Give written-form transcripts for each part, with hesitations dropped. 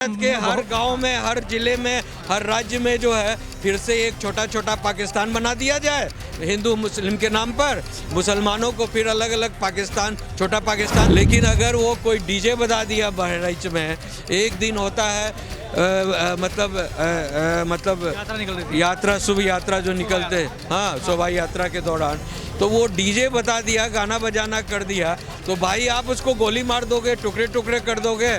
भारत के हर गांव में, हर जिले में, हर राज्य में जो है फिर से एक छोटा छोटा पाकिस्तान बना दिया जाए हिंदू मुस्लिम के नाम पर, मुसलमानों को फिर अलग अलग पाकिस्तान, छोटा पाकिस्तान। लेकिन अगर वो कोई डीजे बजा दिया बहराइच में, एक दिन होता है मतलब यात्रा, शुभ यात्रा जो निकलते, हाँ, शोभा यात्रा के दौरान, तो वो डीजे बता दिया, गाना बजाना कर दिया, तो भाई आप उसको गोली मार दोगे, टुकड़े टुकड़े कर दोगे।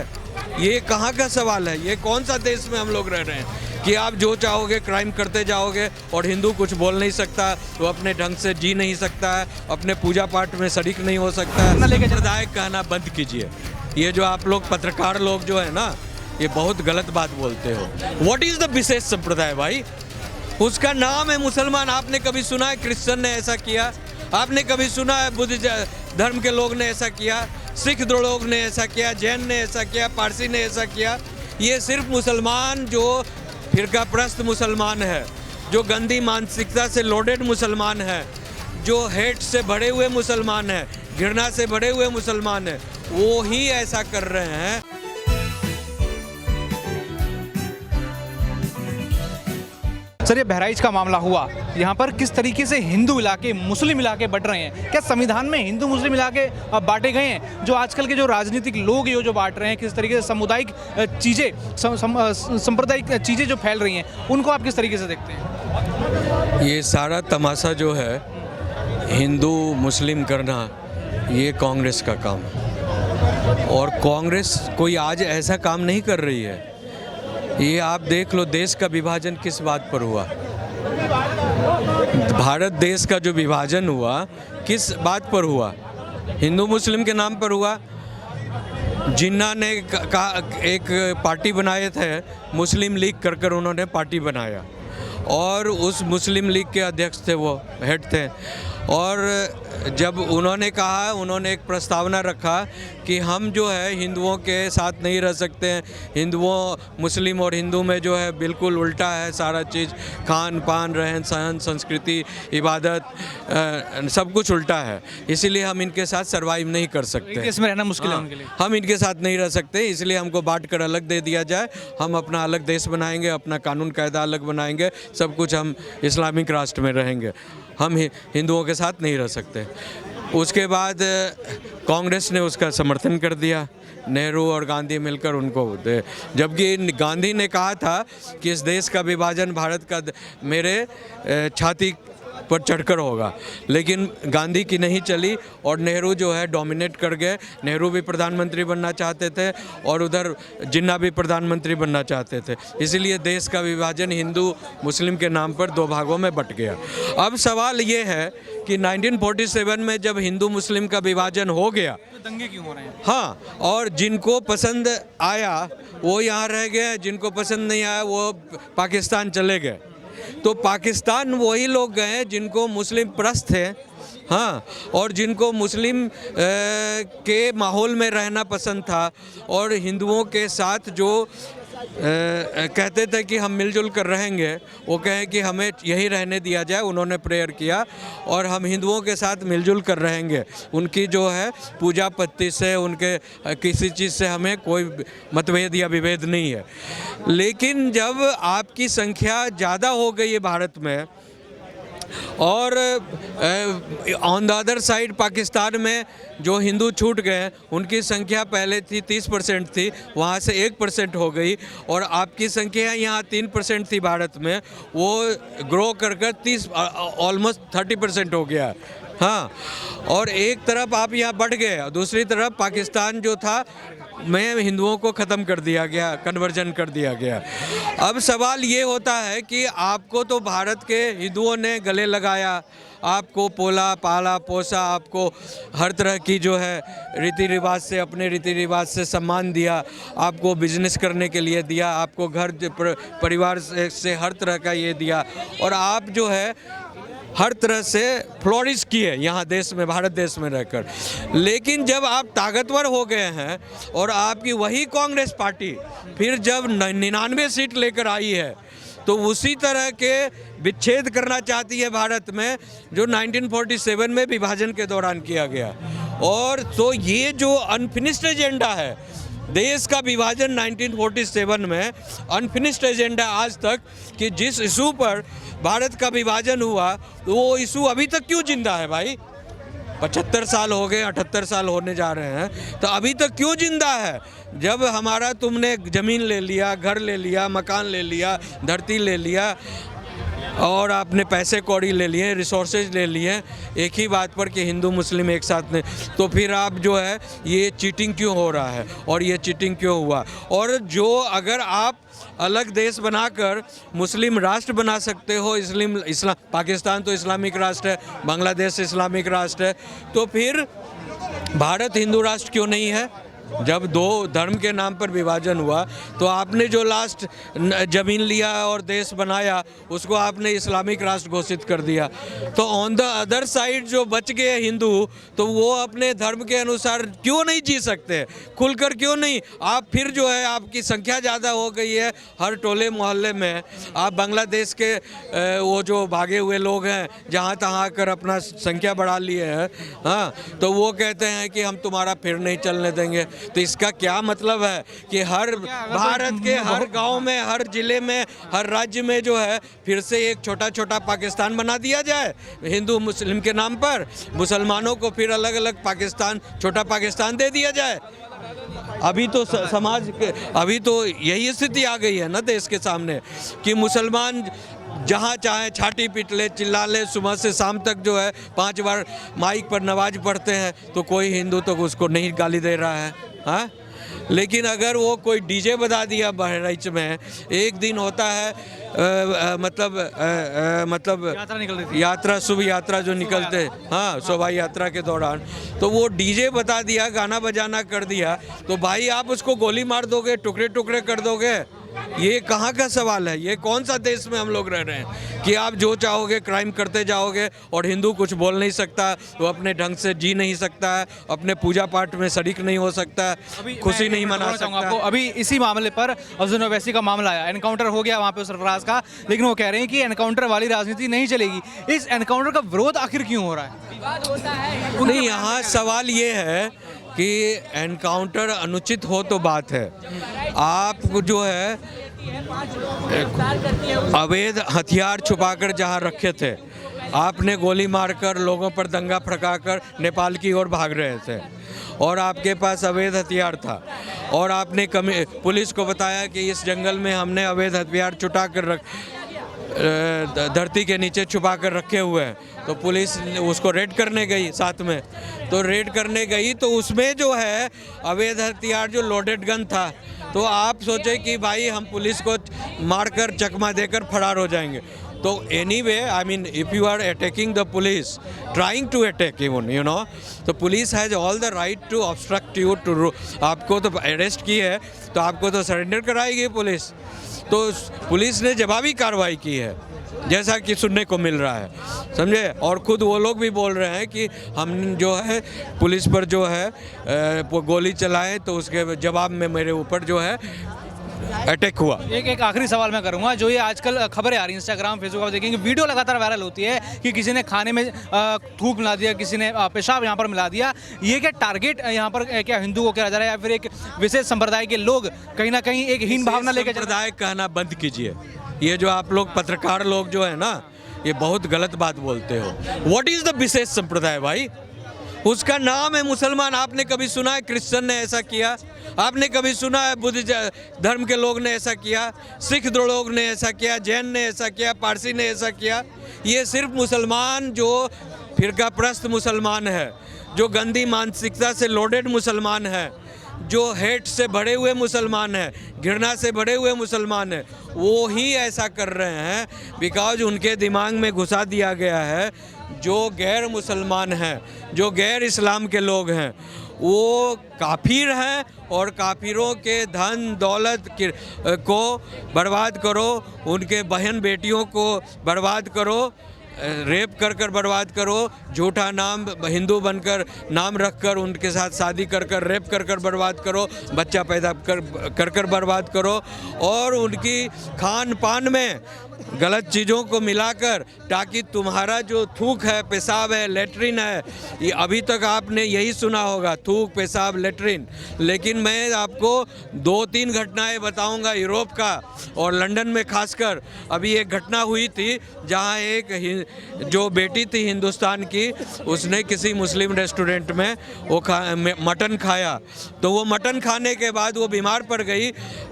ये कहाँ का सवाल है? ये कौन सा देश में हम लोग रह रहे हैं कि आप जो चाहोगे क्राइम करते जाओगे और हिंदू कुछ बोल नहीं सकता, तो अपने ढंग से जी नहीं सकता है, अपने पूजा पाठ में शरीक नहीं हो सकता है। संप्रदाय कहना बंद कीजिए। ये जो आप लोग पत्रकार लोग जो है ना, ये बहुत गलत बात बोलते हो। व्हाट इज द विशेष संप्रदाय भाई? उसका नाम है मुसलमान। आपने कभी सुना है क्रिश्चियन ने ऐसा किया? आपने कभी सुना है बुद्ध धर्म के लोग ने ऐसा किया? सिख लोग ने ऐसा किया? जैन ने ऐसा किया? पारसी ने ऐसा किया? ये सिर्फ मुसलमान जो फिरका प्रस्त मुसलमान है, जो गंदी मानसिकता से लोडेड मुसलमान है, जो हेट से भरे हुए मुसलमान है, घृणा से भरे हुए मुसलमान है, वो ही ऐसा कर रहे हैं। सर, ये बहराइच का मामला हुआ, यहाँ पर किस तरीके से हिंदू इलाके, मुस्लिम इलाके बट रहे हैं? क्या संविधान में हिंदू मुस्लिम इलाके बांटे गए हैं? जो आजकल के जो राजनीतिक लोग ये जो बांट रहे हैं, किस तरीके से सामुदायिक चीज़ें, सांप्रदायिक चीज़ें जो फैल रही हैं, उनको आप किस तरीके से देखते हैं? ये सारा तमाशा जो है हिंदू मुस्लिम करना, ये कांग्रेस का काम है, और कांग्रेस कोई आज ऐसा काम नहीं कर रही है। ये आप देख लो, देश का विभाजन किस बात पर हुआ? भारत देश का जो विभाजन हुआ किस बात पर हुआ? हिंदू मुस्लिम के नाम पर हुआ। जिन्ना ने एक पार्टी बनाए थे, मुस्लिम लीग कर उन्होंने पार्टी बनाया, और उस मुस्लिम लीग के अध्यक्ष थे, वो हेड थे। और जब उन्होंने कहा, उन्होंने एक प्रस्तावना रखा कि हम जो है हिंदुओं के साथ नहीं रह सकते हैं, हिंदुओं, मुस्लिम और हिंदू में जो है बिल्कुल उल्टा है सारा चीज़, खान पान, रहन सहन, संस्कृति, इबादत, सब कुछ उल्टा है, इसीलिए हम इनके साथ सर्वाइव नहीं कर सकते। इसमें रहना मुश्किल है उनके लिए। हम इनके साथ नहीं रह सकते, इसलिए हमको बांट कर अलग दे दिया जाए। हम अपना अलग देश बनाएंगे, अपना कानून कायदा अलग बनाएंगे, सब कुछ हम इस्लामिक राष्ट्र में रहेंगे, हम हिंदुओं के साथ नहीं रह सकते। उसके बाद कांग्रेस ने उसका समर्थन कर दिया, नेहरू और गांधी मिलकर उनको दे, जबकि गांधी ने कहा था कि इस देश का विभाजन भारत का मेरे छाती पर चढ़कर होगा, लेकिन गांधी की नहीं चली और नेहरू जो है डोमिनेट कर गए। नेहरू भी प्रधानमंत्री बनना चाहते थे और उधर जिन्ना भी प्रधानमंत्री बनना चाहते थे, इसलिए देश का विभाजन हिंदू मुस्लिम के नाम पर दो भागों में बट गया। अब सवाल ये है कि 1947 में जब हिंदू मुस्लिम का विभाजन हो गया, तो दंगे क्यों हो रहे हैं? हाँ, और जिनको पसंद आया वो यहाँ रह गए, जिनको पसंद नहीं आया वो पाकिस्तान चले गए। तो पाकिस्तान वही लोग गए जिनको मुस्लिम प्रस्त थे, हाँ, और जिनको मुस्लिम के माहौल में रहना पसंद था, और हिंदुओं के साथ जो कहते थे कि हम मिलजुल कर रहेंगे, वो कहें कि हमें यही रहने दिया जाए। उन्होंने प्रेयर किया और हम हिंदुओं के साथ मिलजुल कर रहेंगे, उनकी जो है पूजा पत्ती से, उनके किसी चीज़ से हमें कोई मतभेद या विभेद नहीं है। लेकिन जब आपकी संख्या ज़्यादा हो गई है भारत में, और on the other side Pakistan में जो हिंदू छूट गए, उनकी संख्या पहले थी 30% थी, वहाँ से 1% हो गई, और आपकी संख्या यहाँ 3% थी भारत में, वो ग्रो कर 30 ऑलमोस्ट 30% हो गया। हाँ, और एक तरफ आप यहाँ बढ़ गए, दूसरी तरफ पाकिस्तान जो था में हिंदुओं को ख़त्म कर दिया गया, कन्वर्जन कर दिया गया। अब सवाल ये होता है कि आपको तो भारत के हिंदुओं ने गले लगाया, आपको पोला पाला पोसा, आपको हर तरह की जो है रीति रिवाज से, अपने रीति रिवाज से सम्मान दिया, आपको बिजनेस करने के लिए दिया, आपको घर परिवार से हर तरह का ये दिया, और आप जो है हर तरह से फ्लोरिश किए यहाँ देश में, भारत देश में रहकर। लेकिन जब आप ताकतवर हो गए हैं और आपकी वही कांग्रेस पार्टी फिर जब 99 सीट लेकर आई है, तो उसी तरह के विच्छेद करना चाहती है भारत में, जो 1947 में विभाजन के दौरान किया गया। और तो ये जो अनफिनिश्ड एजेंडा है देश का विभाजन 1947 में अनफिनिश्ड एजेंडा आज तक, कि जिस इशू पर भारत का विभाजन हुआ वो इशू अभी तक क्यों जिंदा है भाई? 75 साल हो गए, 78 साल होने जा रहे हैं, तो अभी तक क्यों जिंदा है? जब हमारा तुमने ज़मीन ले लिया, घर ले लिया, मकान ले लिया, धरती ले लिया, और आपने पैसे कौड़ी ले लिए, रिसोर्सेज ले लिए एक ही बात पर कि हिंदू मुस्लिम एक साथ में, तो फिर आप जो है ये चीटिंग क्यों हो रहा है और ये चीटिंग क्यों हुआ? और जो अगर आप अलग देश बनाकर मुस्लिम राष्ट्र बना सकते हो, इस्लाम पाकिस्तान तो इस्लामिक राष्ट्र है, बांग्लादेश इस्लामिक राष्ट्र है, तो फिर भारत हिंदू राष्ट्र क्यों नहीं है? जब दो धर्म के नाम पर विभाजन हुआ तो आपने जो लास्ट ज़मीन लिया और देश बनाया उसको आपने इस्लामिक राष्ट्र घोषित कर दिया। तो ऑन द अदर साइड जो बच गए हिंदू, तो वो अपने धर्म के अनुसार क्यों नहीं जी सकते? खुलकर क्यों नहीं? आप फिर जो है आपकी संख्या ज़्यादा हो गई है, हर टोले मोहल्ले में आप बांग्लादेश के वो जो भागे हुए लोग हैं जहाँ तहाँ आकर अपना संख्या बढ़ा लिए हैं, हाँ, तो वो कहते हैं कि हम तुम्हारा फिर नहीं चलने देंगे। तो इसका क्या मतलब है कि हर भारत के हर गांव में, हर जिले में, हर राज्य में जो है फिर से एक छोटा छोटा पाकिस्तान बना दिया जाए हिंदू मुस्लिम के नाम पर, मुसलमानों को फिर अलग अलग पाकिस्तान, छोटा पाकिस्तान दे दिया जाए? अभी तो समाज के, अभी तो यही स्थिति आ गई है ना देश के सामने कि मुसलमान जहाँ चाहे छाती पीट ले, चिल्ला ले, सुबह से शाम तक जो है 5 बार माइक पर नमाज पढ़ते हैं, तो कोई हिंदू तो उसको नहीं गाली दे रहा है, हाँ? लेकिन अगर वो कोई डीजे बजा दिया बहराइच में, एक दिन होता है मतलब यात्रा निकल रही थी, यात्रा, शुभ यात्रा जो निकलते, हाँ, शोभा यात्रा के दौरान, तो वो डीजे बता दिया, गाना बजाना कर दिया, तो भाई आप उसको गोली मार दोगे, टुकड़े टुकड़े कर दोगे? ये कहाँ का सवाल है? ये कौन सा देश में हम लोग रह रहे हैं कि आप जो चाहोगे क्राइम करते जाओगे और हिंदू कुछ बोल नहीं सकता, वो अपने ढंग से जी नहीं सकता है, अपने पूजा पाठ में शरीक नहीं हो सकता है, खुशी नहीं मना सकता आपको। अभी इसी मामले पर अर्जुन ओवैसी का मामला आया, एनकाउंटर हो गया वहाँ पे सरफराज का, लेकिन वो कह रहे हैं कि एनकाउंटर वाली राजनीति नहीं चलेगी। इस एनकाउंटर का विरोध आखिर क्यों हो रहा है? नहीं, यहाँ सवाल ये है कि एनकाउंटर अनुचित हो तो बात है, आप जो है अवैध हथियार छुपाकर जहाँ रखे थे, आपने गोली मारकर लोगों पर दंगा भड़काकर नेपाल की ओर भाग रहे थे और आपके पास अवैध हथियार था, और आपने पुलिस को बताया कि इस जंगल में हमने अवैध हथियार छुटा कर धरती के नीचे छुपा कर रखे हुए हैं, तो पुलिस उसको रेड करने गई, साथ में तो रेड करने गई, तो उसमें जो है अवैध हथियार जो लोडेड गन था, तो आप सोचे कि भाई हम पुलिस को मारकर चकमा देकर फरार हो जाएंगे। तो anyway, I mean, if you are attacking the police, trying to attack even, you know, तो police has all the right to obstruct you, to, आपको तो अरेस्ट की है तो आपको तो सरेंडर कराएगी पुलिस। तो पुलिस ने जवाबी कार्रवाई की है जैसा कि सुनने को मिल रहा है, समझे? और खुद वो लोग भी बोल रहे हैं कि हम जो है पुलिस पर जो है गोली चलाए, तो उसके जवाब में मेरे ऊपर जो है अटैक हुआ। एक आखिरी सवाल मैं करूंगा, जो ये आजकल खबरें आ रही हैं इंस्टाग्राम फेसबुक पर देखेंगे, वीडियो लगातार वायरल होती है कि किसी ने खाने में थूक मिला दिया, किसी ने पेशाब यहाँ पर मिला दिया, ये क्या टारगेट यहाँ पर क्या हिंदू को किया जा रहा है या फिर एक विशेष संप्रदाय के लोग कहीं ना कहीं एक हीन भावना लेकर? संप्रदाय कहना बंद कीजिए, ये जो आप लोग पत्रकार लोग जो है ना, ये बहुत गलत बात बोलते हो। व्हाट इज द विशेष संप्रदाय भाई? उसका नाम है मुसलमान। आपने कभी सुना है क्रिश्चियन ने ऐसा किया? आपने कभी सुना है बुद्ध धर्म के लोग ने ऐसा किया? सिख लोग ने ऐसा किया? जैन ने ऐसा किया? पारसी ने ऐसा किया? ये सिर्फ मुसलमान जो फिरका प्रस्त मुसलमान है, जो गंदी मानसिकता से लोडेड मुसलमान है, जो हेट से भरे हुए मुसलमान हैं, घृणा से भरे हुए मुसलमान हैं, वो ही ऐसा कर रहे हैं बिकॉज उनके दिमाग में घुसा दिया गया है जो गैर मुसलमान हैं, जो गैर इस्लाम के लोग हैं, वो काफिर हैं और काफिरों के धन दौलत को बर्बाद करो, उनके बहन बेटियों को बर्बाद करो, रेप कर कर बर्बाद करो, झूठा नाम हिंदू बनकर नाम रखकर उनके साथ शादी कर कर रेप कर कर बर्बाद करो, बच्चा पैदा कर कर बर्बाद करो, और उनकी खान पान में गलत चीज़ों को मिलाकर, ताकि तुम्हारा जो थूक है, पेशाब है, लेटरिन है, ये अभी तक आपने यही सुना होगा, थूक, पेशाब, लेटरिन। लेकिन मैं आपको 2-3 घटनाएं बताऊंगा यूरोप का और लंदन में खासकर। अभी एक घटना हुई थी जहां एक जो बेटी थी हिंदुस्तान की, उसने किसी मुस्लिम रेस्टोरेंट में वो मटन खाया। तो वो मटन खाने के बाद वो बीमार पड़ गई।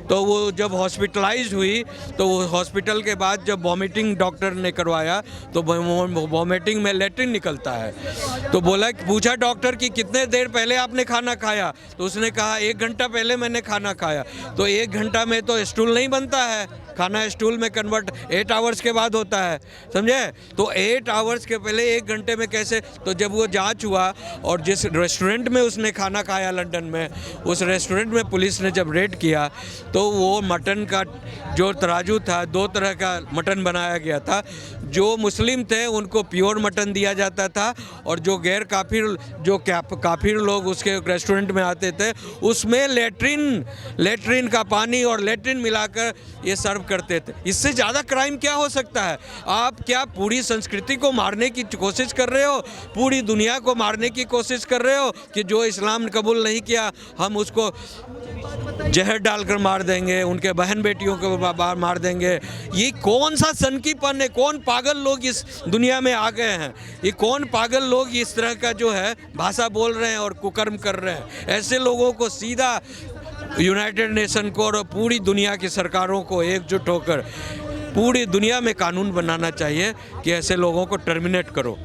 तो वो जब हॉस्पिटलाइज्ड हुई तो वो हॉस्पिटल के बाद जब वॉमिटिंग डॉक्टर ने करवाया तो वॉमिटिंग में लेटरिन निकलता है। तो पूछा डॉक्टर कि कितने देर पहले आपने खाना खाया? तो उसने कहा 1 घंटा पहले मैंने खाना खाया। तो 1 घंटा में तो स्टूल नहीं बनता है, खाना स्टूल में कन्वर्ट 8 आवर्स के बाद होता है, समझे? तो 8 आवर्स के पहले 1 घंटे में कैसे? तो जब वो जांच हुआ और जिस रेस्टोरेंट में उसने खाना खाया लंदन में, उस रेस्टोरेंट में पुलिस ने जब रेड किया तो वो मटन का जो तराजू था, 2 तरह का मटन बनाया गया था। जो मुस्लिम थे उनको प्योर मटन दिया जाता था और जो गैर काफिर लोग उसके रेस्टोरेंट में आते थे उसमें लेटरिन का पानी और लेटरिन मिलाकर ये सर्व करते थे। इससे ज़्यादा क्राइम क्या हो सकता है? आप क्या पूरी संस्कृति को मारने की कोशिश कर रहे हो? पूरी दुनिया को मारने की कोशिश कर रहे हो कि जो इस्लाम कबूल नहीं किया हम उसको जहर डालकर मार देंगे, उनके बहन बेटियों को मार देंगे। ये कौन सा सनकीपन है? कौन पागल लोग इस दुनिया में आ गए हैं? ये कौन पागल लोग इस तरह का जो है भाषा बोल रहे हैं और कुकर्म कर रहे हैं? ऐसे लोगों को सीधा यूनाइटेड नेशन को और पूरी दुनिया की सरकारों को एकजुट होकर पूरी दुनिया में कानून बनाना चाहिए कि ऐसे लोगों को टर्मिनेट करो।